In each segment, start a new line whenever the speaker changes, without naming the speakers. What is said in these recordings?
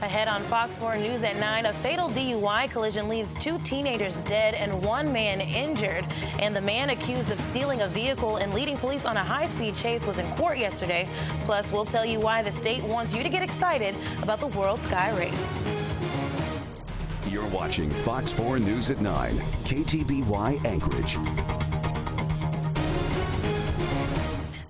Ahead on Fox 4 News at 9, a fatal DUI collision leaves 2 teenagers dead and 1 man injured. And the man accused of stealing a vehicle and leading police on a high-speed chase was in court yesterday. Plus, we'll tell you why the state wants you to get excited about the World Sky Race.
You're watching Fox 4 News at 9, KTBY Anchorage.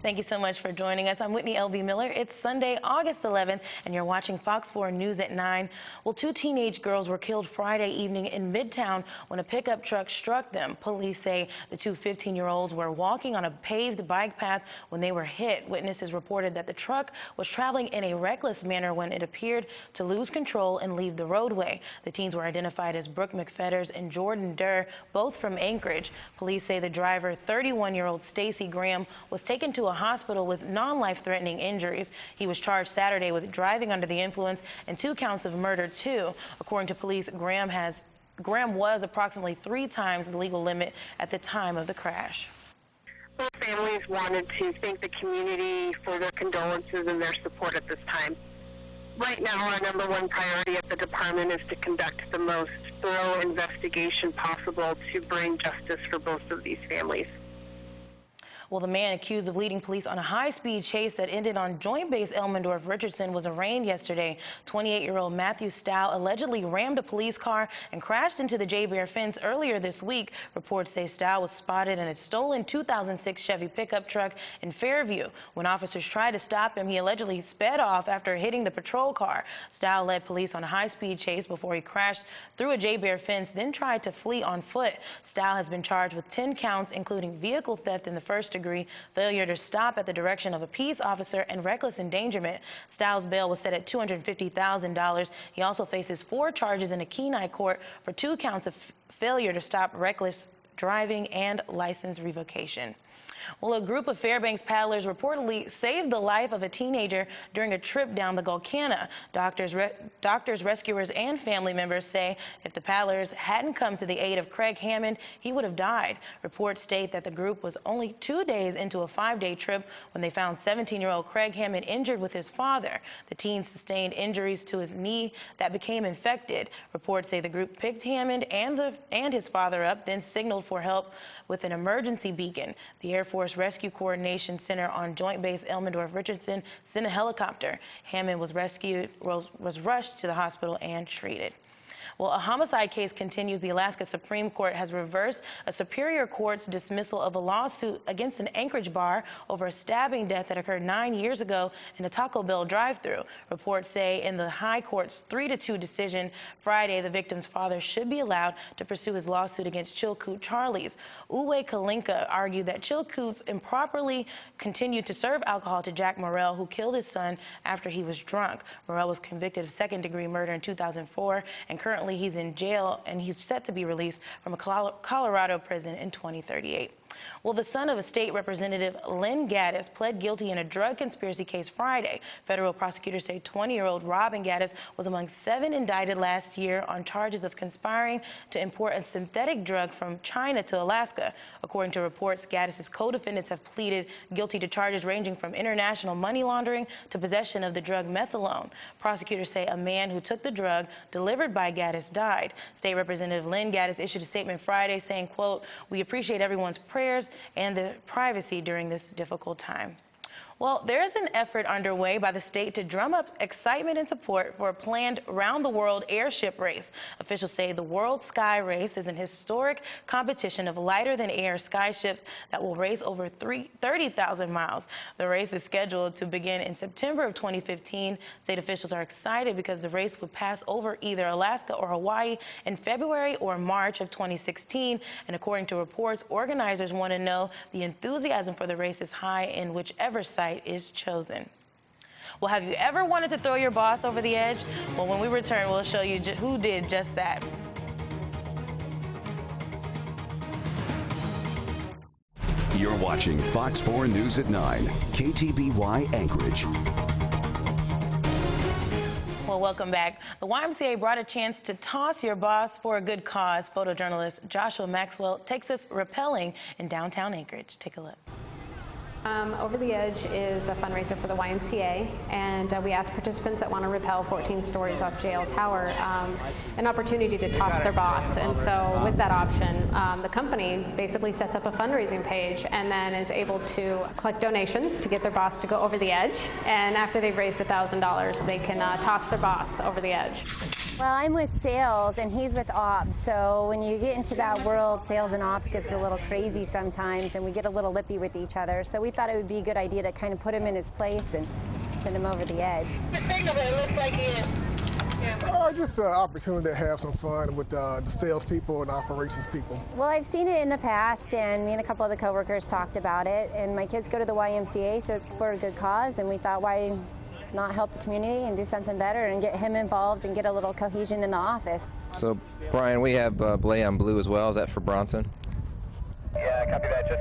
Thank you so much for joining us. I'm Whitney L.B. Miller. It's Sunday, August 11th, and you're watching Fox 4 News at 9. Well, 2 teenage girls were killed Friday evening in Midtown when a pickup truck struck them. Police say the 2 15-year-olds were walking on a paved bike path when they were hit. Witnesses reported that the truck was traveling in a reckless manner when it appeared to lose control and leave the roadway. The teens were identified as Brooke McFetters and Jordan Durr, both from Anchorage. Police say the driver, 31-year-old Stacy Graham, was taken to a hospital with non-life-threatening injuries. He was charged Saturday with driving under the influence and 2 counts of murder, too. According to police, Graham was approximately 3 times the legal limit at the time of the crash.
Both families wanted to thank the community for their condolences and their support at this time. Right now, our #1 priority at the department is to conduct the most thorough investigation possible to bring justice for both of these families.
Well, the man accused of leading police on a high-speed chase that ended on Joint Base Elmendorf-Richardson was arraigned yesterday. 28-year-old Matthew Stow allegedly rammed a police car and crashed into the J-Bear fence earlier this week. Reports say Stow was spotted in a stolen 2006 Chevy pickup truck in Fairview. When officers tried to stop him, he allegedly sped off after hitting the patrol car. Stow led police on a high-speed chase before he crashed through a J-Bear fence, then tried to flee on foot. Stow has been charged with 10 counts, including vehicle theft in the first degree, failure to stop at the direction of a peace officer, and reckless endangerment. Stow's bail was set at $250,000. He also faces 4 charges in a Kenai court for 2 counts of failure to stop, reckless driving, and license revocation. Well, a group of Fairbanks paddlers reportedly saved the life of a teenager during a trip down the Gulkana. Doctors, rescuers, and family members say if the paddlers hadn't come to the aid of Craig Hammond, he would have died. Reports state that the group was only 2 days into a 5-day trip when they found 17-year-old Craig Hammond injured with his father. The teen sustained injuries to his knee that became infected. Reports say the group picked Hammond and his father up, then signaled for help with an emergency beacon. The Air Force Rescue Coordination Center on Joint Base Elmendorf-Richardson sent a helicopter. Hammond was rushed to the hospital and treated. Well, a homicide case continues. The Alaska Supreme Court has reversed a Superior Court's dismissal of a lawsuit against an Anchorage bar over a stabbing death that occurred 9 years ago in a Taco Bell drive-thru. Reports say in the High Court's 3-2 decision Friday, the victim's father should be allowed to pursue his lawsuit against Chilkoot Charlie's. Uwe Kalinka argued that Chilkoot's improperly continued to serve alcohol to Jack Morrell, who killed his son after he was drunk. Morrell was convicted of second-degree murder in 2004, and currently he's in jail, and he's set to be released from a Colorado prison in 2038. Well, the son of a state representative, Lynn Gaddis, pled guilty in a drug conspiracy case Friday. Federal prosecutors say 20-year-old Robin Gaddis was among 7 indicted last year on charges of conspiring to import a synthetic drug from China to Alaska. According to reports, Gaddis's co-defendants have pleaded guilty to charges ranging from international money laundering to possession of the drug methadone. Prosecutors say a man who took the drug delivered by Gaddis died. State Representative Lynn Gaddis issued a statement Friday saying, quote, "We appreciate everyone's prayers and the privacy during this difficult time." Well, there is an effort underway by the state to drum up excitement and support for a planned round-the-world airship race. Officials say the World Sky Race is an historic competition of lighter-than-air skyships that will race over 30,000 miles. The race is scheduled to begin in September of 2015. State officials are excited because the race would pass over either Alaska or Hawaii in February or March of 2016. And according to reports, organizers want to know the enthusiasm for the race is high in whichever site is chosen. Well, have you ever wanted to throw your boss over the edge? Well, when we return, we'll show you who did just that.
You're watching Fox 4 News at 9, KTBY Anchorage.
Well, welcome back. The YMCA brought a chance to toss your boss for a good cause. Photojournalist Joshua Maxwell takes us rappelling in downtown Anchorage. Take a look.
Over the Edge is a fundraiser for the YMCA, and we ask participants that want to rappel 14 stories off JL Tower an opportunity to toss their boss. And so with that option, the company basically sets up a fundraising page and then is able to collect donations to get their boss to go over the edge. And after they've raised $1,000, they can toss their boss over the edge.
Well, I'm with sales and he's with ops, so when you get into that world, sales and ops gets a little crazy sometimes and we get a little lippy with each other. So we thought it would be a good idea to kind of put him in his place and send him over the edge.
Think of it, it looks like it.
Just an opportunity to have some fun with the salespeople and operations people.
Well, I've seen it in the past, and me and a couple of the coworkers talked about it, and my kids go to the YMCA, so it's for a good cause, and we thought, why not help the community and do something better and get him involved and get a little cohesion in the office.
So, Brian, we have Blay on blue as well. Is that for Bronson?
Yeah, copy that. Just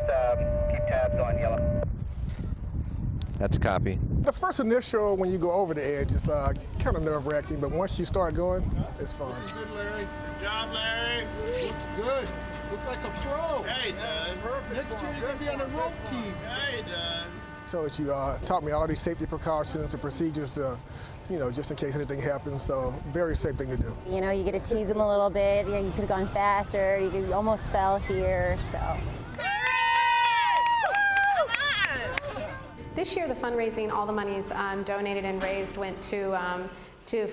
keep tabs on yellow.
That's a copy.
The first initial when you go over the edge is kind of nerve-wracking, but once you start going, it's fun.
Good, Larry. Good job, Larry. Looks good. Looks like a pro. Yeah, he does. Perfect. Next year, you're going to be on the rope team. Yeah, he does.
So that you taught me all these safety precautions and procedures to, you know, just in case anything happens. So very safe thing to do.
You know, you get to tease him a little bit. You know, you could have gone faster. You could almost fell here. So.
This year, the fundraising, all the monies donated and raised went to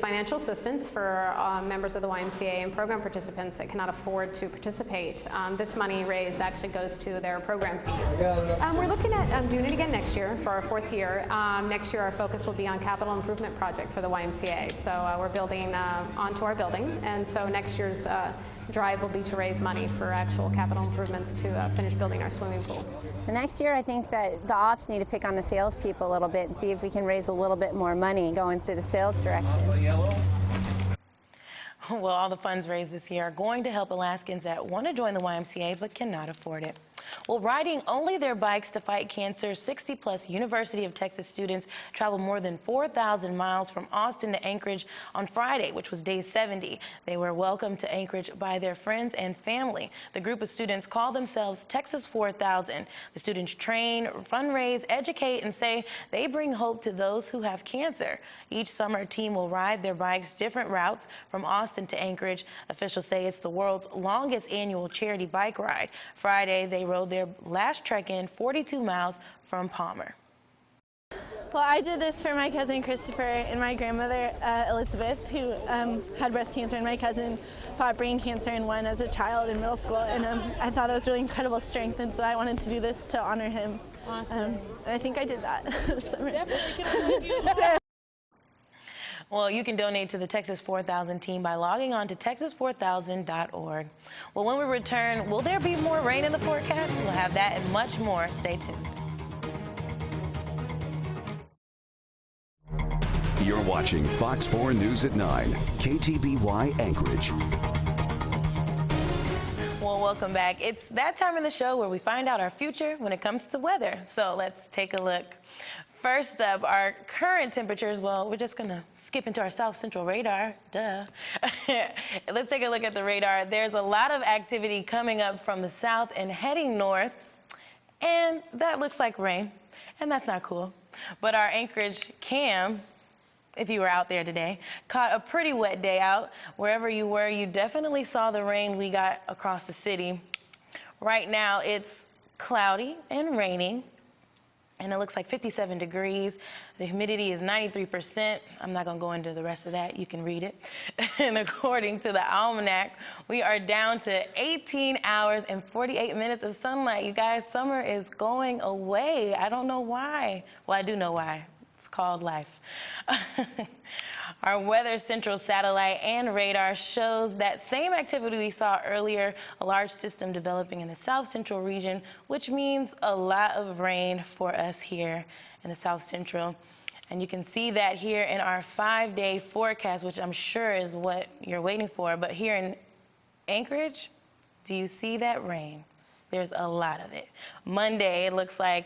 financial assistance for members of the YMCA and program participants that cannot afford to participate. This money raised actually goes to their program fees. We're looking at doing it again next year for our 4th year. Next year, our focus will be on capital improvement project for the YMCA. So we're building onto our building, and so next year's drive will be to raise money for actual capital improvements to finish building our swimming pool.
The next year, I think that the ops need to pick on the salespeople a little bit and see if we can raise a little bit more money going through the sales direction.
Well, all the funds raised this year are going to help Alaskans that want to join the YMCA but cannot afford it. Well, riding only their bikes to fight cancer, 60-plus University of Texas students traveled more than 4,000 miles from Austin to Anchorage on Friday, which was day 70. They were welcomed to Anchorage by their friends and family. The group of students call themselves Texas 4000. The students train, fundraise, educate, and say they bring hope to those who have cancer. Each summer, a team will ride their bikes different routes from Austin to Anchorage. Officials say it's the world's longest annual charity bike ride. Friday, they rode their last trek-in 42 miles from Palmer.
Well, I did this for my cousin Christopher and my grandmother Elizabeth, who had breast cancer, and my cousin fought brain cancer and won as a child in middle school. And I thought it was really incredible strength, and so I wanted to do this to honor him. Awesome. And I think I did that this summer. Definitely.
Well, you can donate to the Texas 4000 team by logging on to texas4000.org. Well, when we return, will there be more rain in the forecast? We'll have that and much more. Stay tuned.
You're watching Fox 4 News at 9, KTBY Anchorage.
Well, welcome back. It's that time in the show where we find out our future when it comes to weather. So let's take a look. First up, our current temperatures. Well, we're just going to skip into our south central radar. Duh. Let's take a look at the radar. There's a lot of activity coming up from the south and heading north. And that looks like rain. And that's not cool. But our Anchorage cam, if you were out there today, caught a pretty wet day out. Wherever you were, you definitely saw the rain we got across the city. Right now, it's cloudy and raining, and it looks like 57 degrees. The humidity is 93%. I'm not going to go into the rest of that. You can read it. And according to the almanac, we are down to 18 hours and 48 minutes of sunlight. You guys, summer is going away. I don't know why. Well, I do know why. It's called life. Our Weather Central satellite and radar shows that same activity we saw earlier, a large system developing in the south central region, which means a lot of rain for us here in the south central. And you can see that here in our 5-day forecast, which I'm sure is what you're waiting for. But here in Anchorage, do you see that rain? There's a lot of it. Monday, it looks like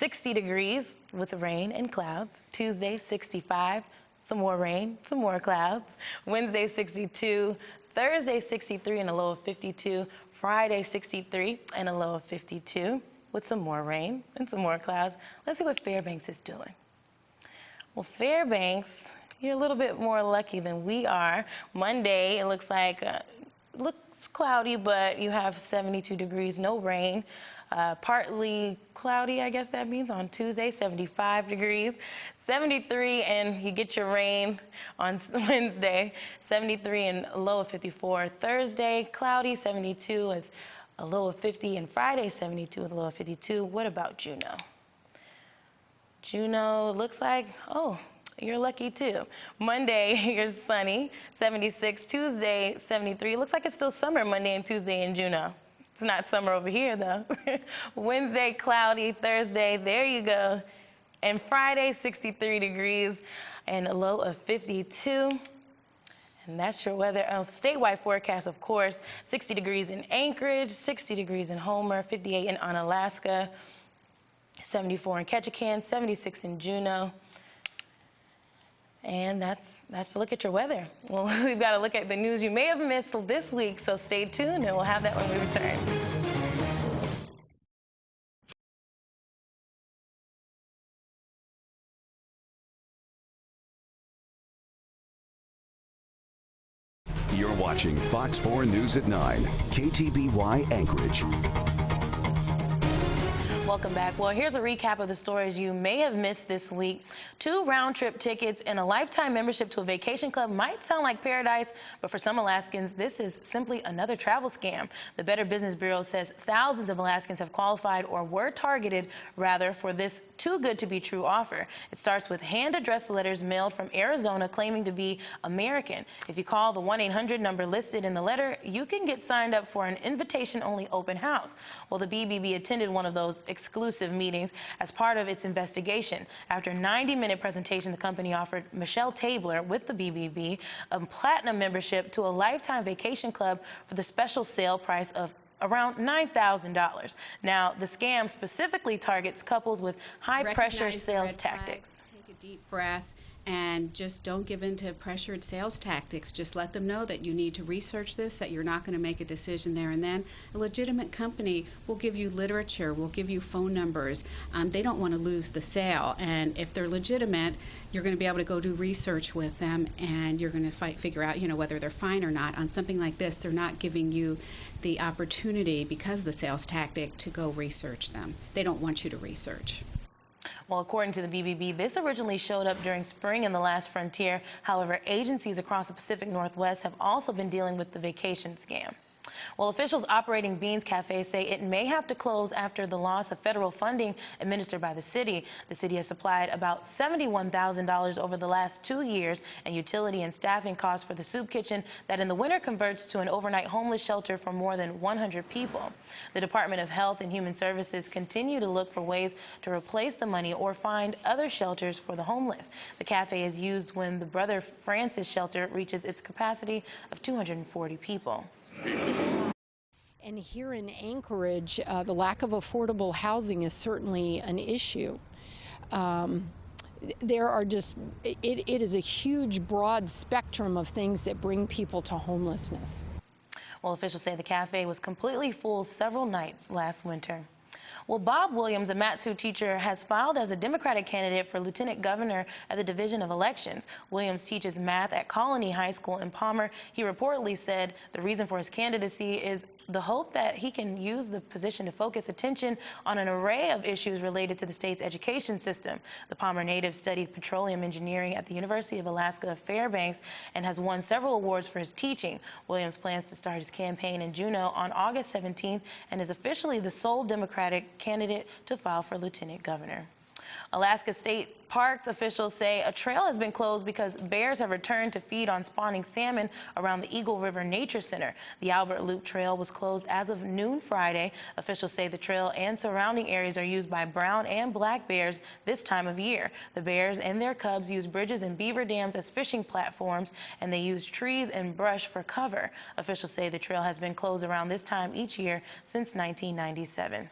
60 degrees with rain and clouds. Tuesday, 65. Some more rain, some more clouds. Wednesday, 62. Thursday, 63 and a low of 52. Friday, 63 and a low of 52. with some more rain and some more clouds. Let's see what Fairbanks is doing. Well, Fairbanks, you're a little bit more lucky than we are. Monday, it looks like, looks cloudy, but you have 72 degrees, no rain. Partly cloudy, I guess that means, on Tuesday, 75 degrees. 73, and you get your rain on Wednesday, 73 and a low of 54. Thursday, cloudy, 72 with a low of 50, and Friday, 72 with a low of 52. What about Juneau? Juneau looks like, oh, you're lucky too. Monday, you're sunny, 76. Tuesday, 73. Looks like it's still summer Monday and Tuesday in Juneau. It's not summer over here, though. Wednesday, cloudy. Thursday, there you go. And Friday, 63 degrees and a low of 52. And that's your weather. Statewide forecast, of course, 60 degrees in Anchorage, 60 degrees in Homer, 58 in Onalaska, 74 in Ketchikan, 76 in Juneau. And that's a look at your weather. Well, we've got to look at the news you may have missed this week, so stay tuned, and we'll have that when we return.
You're watching Fox 4 News at 9, KTBY Anchorage.
Welcome back. Well, here's a recap of the stories you may have missed this week. 2 round-trip tickets and a lifetime membership to a vacation club might sound like paradise, but for some Alaskans, this is simply another travel scam. The Better Business Bureau says thousands of Alaskans have qualified or were targeted, rather, for this too-good-to-be-true offer. It starts with hand-addressed letters mailed from Arizona claiming to be American. If you call the 1-800 number listed in the letter, you can get signed up for an invitation-only open house. Well, the BBB attended one of those exclusive meetings as part of its investigation. After a 90-minute presentation, the company offered Michelle Tabler with the BBB a platinum membership to a lifetime vacation club for the special sale price of around $9,000. Now, the scam specifically targets couples with high-pressure sales tactics.
Take a deep breath and just don't give in to pressured sales tactics. Just let them know that you need to research this, that you're not going to make a decision there and then. A legitimate company will give you literature, will give you phone numbers. They don't want to lose the sale, and if they're legitimate, you're going to be able to go do research with them, and you're going to figure out, whether they're fine or not. On something like this, they're not giving you the opportunity, because of the sales tactic, to go research them. They don't want you to research.
Well, according to the BBB, this originally showed up during spring in the last frontier. However, agencies across the Pacific Northwest have also been dealing with the vacation scam. Well, officials operating Beans Cafe say it may have to close after the loss of federal funding administered by the city. The city has supplied about $71,000 over the last 2 years, and utility and staffing costs for the soup kitchen that in the winter converts to an overnight homeless shelter for more than 100 people. The Department of Health and Human Services continue to look for ways to replace the money or find other shelters for the homeless. The cafe is used when the Brother Francis shelter reaches its capacity of 240 people.
And here in Anchorage, the lack of affordable housing is certainly an issue. There are just, it is a huge, broad spectrum of things that bring people to homelessness.
Well, officials say the cafe was completely full several nights last winter. Well, Bob Williams, a Mat-Su teacher, has filed as a Democratic candidate for Lieutenant Governor at the Division of Elections. Williams teaches math at Colony High School in Palmer. He reportedly said the reason for his candidacy is the hope that he can use the position to focus attention on an array of issues related to the state's education system. The Palmer native studied petroleum engineering at the University of Alaska Fairbanks and has won several awards for his teaching. Williams plans to start his campaign in Juneau on August 17th and is officially the sole Democratic candidate to file for lieutenant governor. Alaska State Parks officials say a trail has been closed because bears have returned to feed on spawning salmon around the Eagle River Nature Center. The Albert Loop Trail was closed as of noon Friday. Officials say the trail and surrounding areas are used by brown and black bears this time of year. The bears and their cubs use bridges and beaver dams as fishing platforms, and they use trees and brush for cover. Officials say the trail has been closed around this time each year since 1997.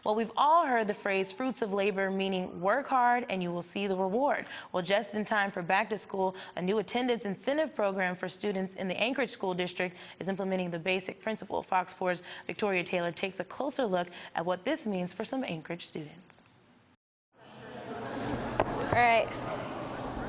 Well, we've all heard the phrase fruits of labor, meaning work hard and you will see the reward. Well, just in time for back to school, a new attendance incentive program for students in the Anchorage School District is implementing the basic principle. Fox 4's Victoria Taylor takes a closer look at what this means for some Anchorage students.
All right,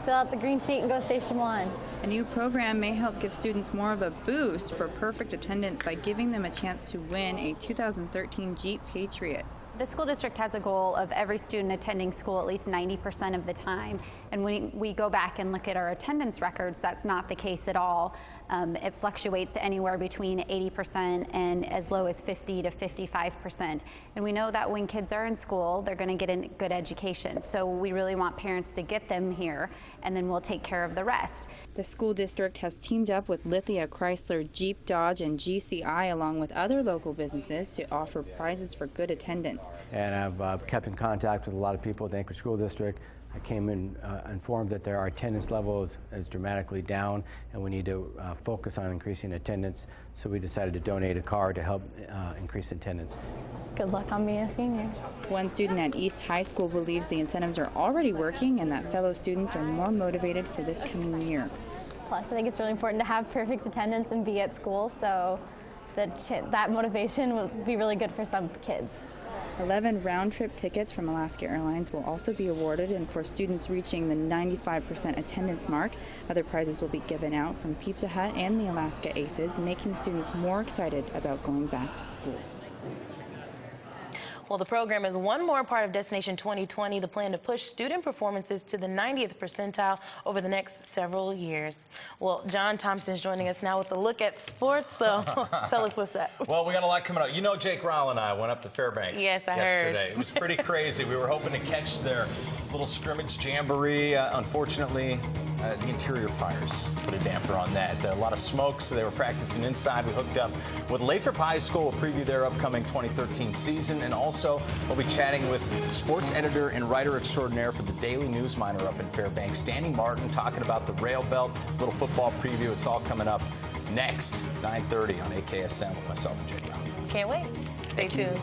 fill out the green sheet and go station 1.
A new program may help give students more of a boost for perfect attendance by giving them a chance to win a 2013 Jeep Patriot.
The school district has a goal of every student attending school at least 90% of the time. And when we go back and look at our attendance records, that's not the case at all. It fluctuates anywhere between 80% and as low as 50 to 55%. And we know that when kids are in school, they're going to get a good education. So we really want parents to get them here, and then we'll take care of the rest.
The school district has teamed up with Lithia, Chrysler, Jeep, Dodge, and GCI, along with other local businesses, to offer prizes for good attendance.
And I've kept in contact with a lot of people at the Anchorage School District. I came in informed that our attendance level is dramatically down, and we need to focus on increasing attendance. So we decided to donate a car to help increase attendance.
Good luck on being a senior.
One student at East High School believes the incentives are already working and that fellow students are more motivated for this coming year.
Plus, I think it's really important to have perfect attendance and be at school, so that motivation will be really good for some kids.
11 round-trip tickets from Alaska Airlines will also be awarded, and for students reaching the 95% attendance mark, other prizes will be given out from Pizza Hut and the Alaska Aces, making students more excited about going back to school.
Well, the program is one more part of Destination 2020, the plan to push student performances to the 90th percentile over the next several years. Well, John Thompson is joining us now with a look at sports, so tell us what's that.
Well, we got a lot coming up. You know, Jake Rowell and I went up to Fairbanks yesterday. It was pretty crazy. We were hoping to catch their little scrimmage jamboree. Unfortunately, the interior fires put a damper on that. A lot of smoke, so they were practicing inside. We hooked up with Lathrop High School, we'll preview their upcoming 2013 season, and also we'll be chatting with sports editor and writer extraordinaire for the Daily News Miner up in Fairbanks, Danny Martin, talking about the rail belt, little football preview. It's all coming up next, 9:30 on AKSM with myself and Jake Rowell.
Can't wait. Stay tuned.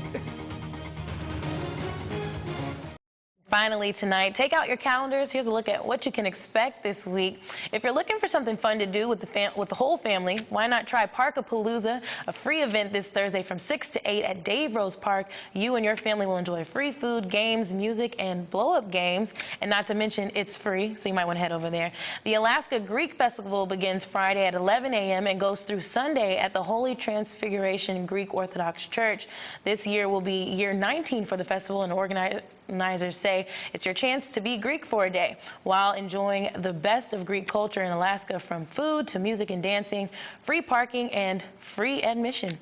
Finally tonight, take out your calendars. Here's a look at what you can expect this week. If you're looking for something fun to do with the whole family, why not try Parkapalooza, a free event this Thursday from 6 to 8 at Dave Rose Park. You and your family will enjoy free food, games, music, and blow-up games. And not to mention, it's free, so you might want to head over there. The Alaska Greek Festival begins Friday at 11 a.m. and goes through Sunday at the Holy Transfiguration Greek Orthodox Church. This year will be year 19 for the festival, and organizers say it's your chance to be Greek for a day while enjoying the best of Greek culture in Alaska, from food to music and dancing, free parking, and free admission.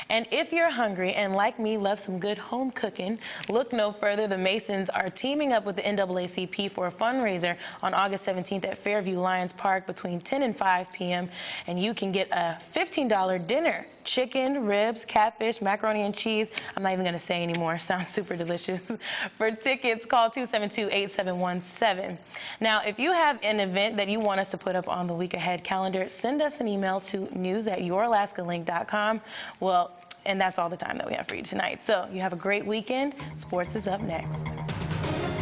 And if you're hungry and, like me, love some good home cooking, look no further. The Masons are teaming up with the NAACP for a fundraiser on August 17th at Fairview Lions Park between 10 and 5 p.m. And you can get a $15 dinner. Chicken, ribs, catfish, macaroni and cheese. I'm not even going to say anymore. Sounds super delicious. For tickets, call 272-8717. Now, if you have an event that you want us to put up on the week ahead calendar, send us an email to news@youralaskalinked.com. Well, and that's all the time that we have for you tonight. So you have a great weekend. Sports is up next.